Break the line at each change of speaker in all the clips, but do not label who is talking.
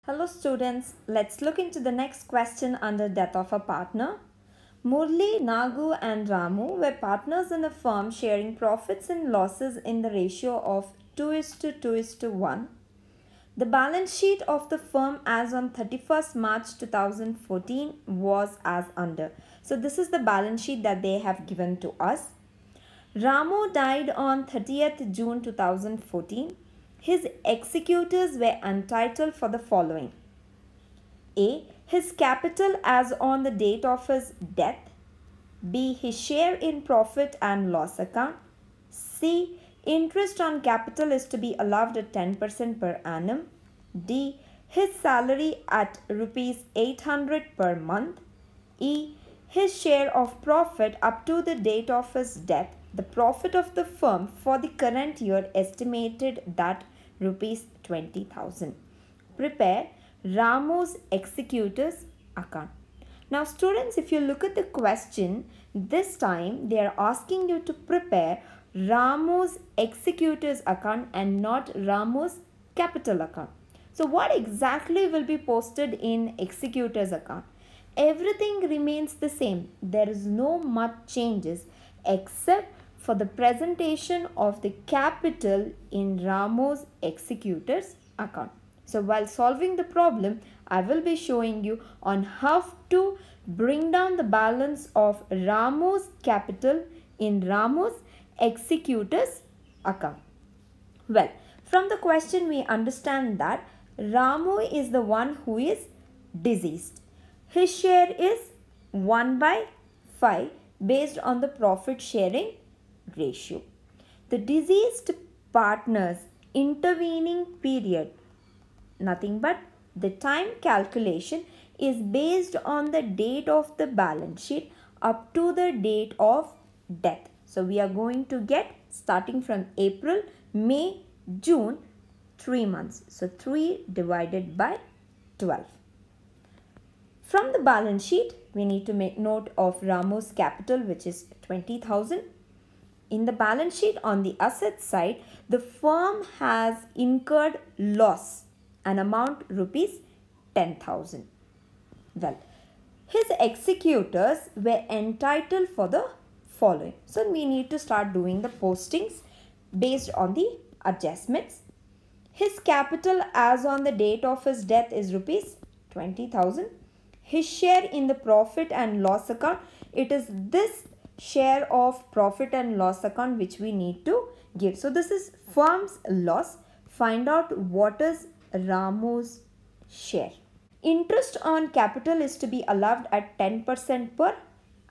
Hello students, let's look into the next question under death of a partner. Murli, Nagu and Ramu were partners in a firm sharing profits and losses in the ratio of 2:2:1. The balance sheet of the firm as on 31st March 2014 was as under. So this is the balance sheet that they have given to us. Ramu died on 30th June 2014. His executors were entitled for the following: A. His capital as on the date of his death. B. His share in profit and loss account. C. Interest on capital is to be allowed at 10% per annum. D. His salary at rupees 800 per month. E. His share of profit up to the date of his death. The profit of the firm for the current year estimated that rupees 20,000. Prepare Ramu's executors account. Now students, if you look at the question, this time they are asking you to prepare Ramu's executors account and not Ramu's capital account. So what exactly will be posted in executors account? Everything remains the same. There is no much changes except for the presentation of the capital in Ramu's executors account. So while solving the problem, I will be showing you on how to bring down the balance of Ramu's capital in Ramu's executors account. Well, from the question we understand that Ramu is the one who is deceased. His share is 1/5 based on the profit sharing ratio. The deceased partner's intervening period, nothing but the time calculation, is based on the date of the balance sheet up to the date of death. So we are going to get starting from April, May, June, 3 months. So 3 divided by 12. From the balance sheet, we need to make note of Ramu's capital, which is 20,000. In the balance sheet on the asset side, the firm has incurred loss, an amount rupees 10,000. Well, his executors were entitled for the following. So we need to start doing the postings based on the adjustments. His capital as on the date of his death is rupees 20,000. His share in the profit and loss account, it is this share of profit and loss account which we need to give. So this is firm's loss. Find out what is Ramu's share. Interest on capital is to be allowed at 10% per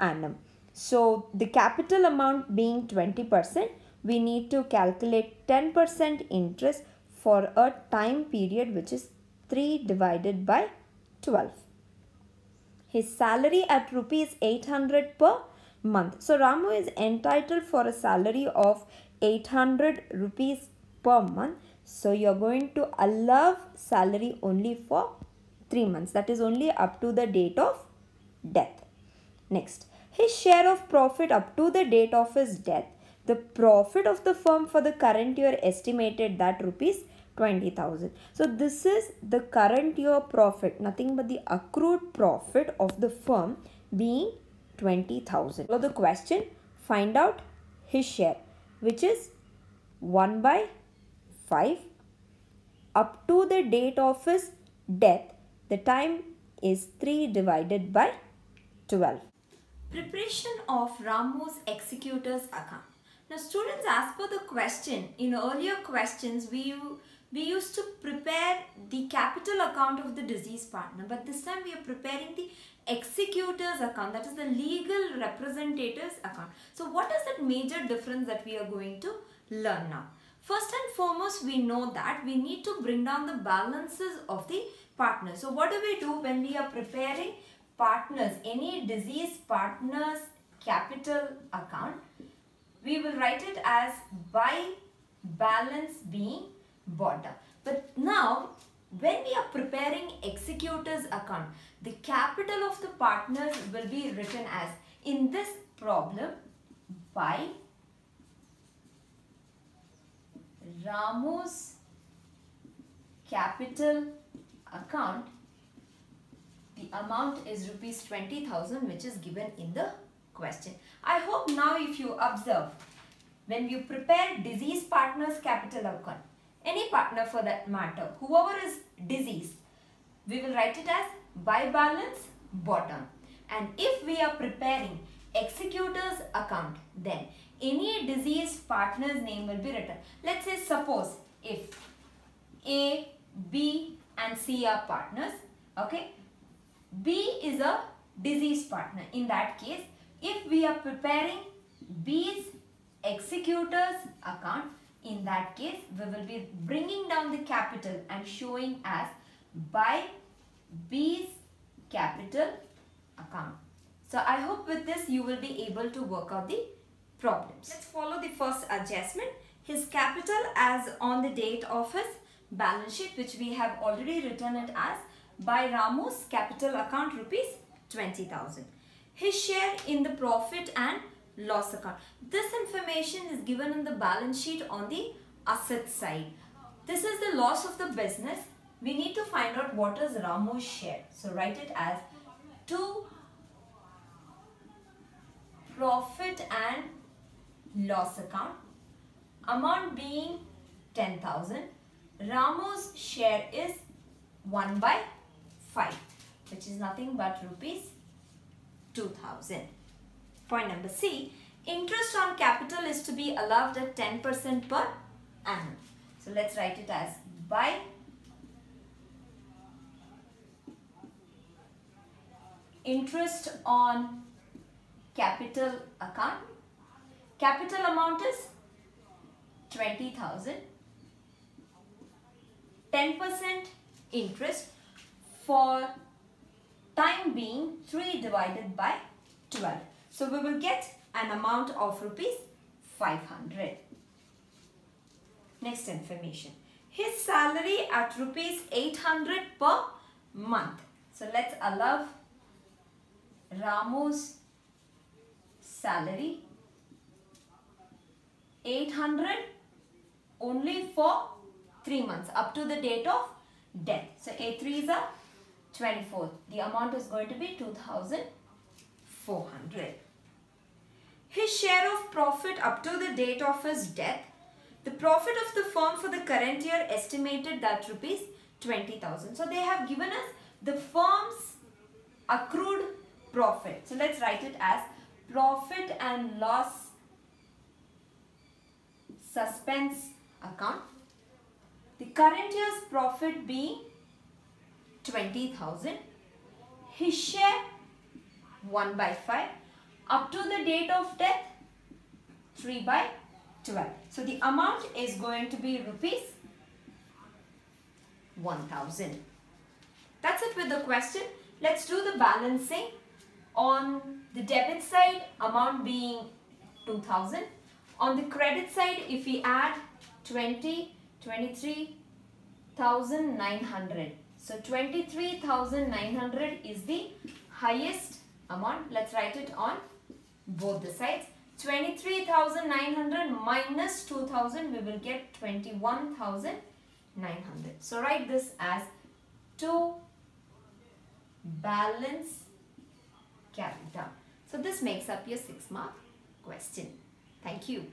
annum. So the capital amount being 20%, we need to calculate 10% interest for a time period which is 3 divided by 12. His salary at rupees 800 per month. So Ramu is entitled for a salary of 800 rupees per month. So you are going to allow salary only for 3 months. That is only up to the date of death. Next, his share of profit up to the date of his death. The profit of the firm for the current year estimated that rupees 20,000. So this is the current year profit, nothing but the accrued profit of the firm being 20,000. So the question, find out his share, which is 1/5 up to the date of his death. The time is 3 divided by 12. Preparation of Ramu's executors account. Now students, as per the question, in earlier questions we used to prepare the capital account of the deceased partner, but this time we are preparing the executors account, that is the legal representatives account. So what is that major difference that we are going to learn now? First and foremost, we know that we need to bring down the balances of the partners. So what do we do when we are preparing partners, any deceased partner's capital account? We will write it as by balance being brought down. But now when we are preparing executors account, the capital of the partners will be written as, in this problem, by Ramu's capital account, the amount is rupees 20,000, which is given in the question. I hope now if you observe, when you prepare deceased partner's capital account, any partner for that matter, whoever is deceased, we will write it as by balance bottom. And if we are preparing executor's account, then any deceased partner's name will be written. Let's say suppose if A, B and C are partners, okay, B is a deceased partner. In that case, if we are preparing B's executor's account, in that case we will be bringing down the capital and showing as by B's capital account. So I hope with this you will be able to work out the problems. Let's follow the first adjustment. His capital as on the date of his balance sheet, which we have already written it as by Ramu's capital account rupees 20,000. His share in the profit and loss account. This information is given in the balance sheet on the asset side. This is the loss of the business. We need to find out what is Ramu's share. So write it as to profit and loss account. Amount being 10,000. Ramu's share is 1 by 5, which is nothing but rupees 2,000. Point number C, interest on capital is to be allowed at 10% per annum. So let's write it as by interest on capital account. Capital amount is 20,000. 10% interest for time being 3 divided by 12. So we will get an amount of rupees 500. Next information. His salary at rupees 800 per month. So let's allow Ramu's salary 800 only for 3 months up to the date of death. So A3 is a 24. The amount is going to be 2,400. His share of profit up to the date of his death. The profit of the firm for the current year estimated that rupees 20,000. So they have given us the firm's accrued profit. So let's write it as profit and loss suspense account. The current year's profit being 20,000. His share 1 by 5. Up to the date of death 3 by 12. So the amount is going to be rupees 1,000. That's it with the question. Let's do the balancing. On the debit side, amount being 2,000. On the credit side, if we add 23,900. So 23,900 is the highest amount. Let's write it on both the sides. 23,900 minus 2,000, we will get 21,900. So write this as to balance capital. So this makes up your 6-mark question. Thank you.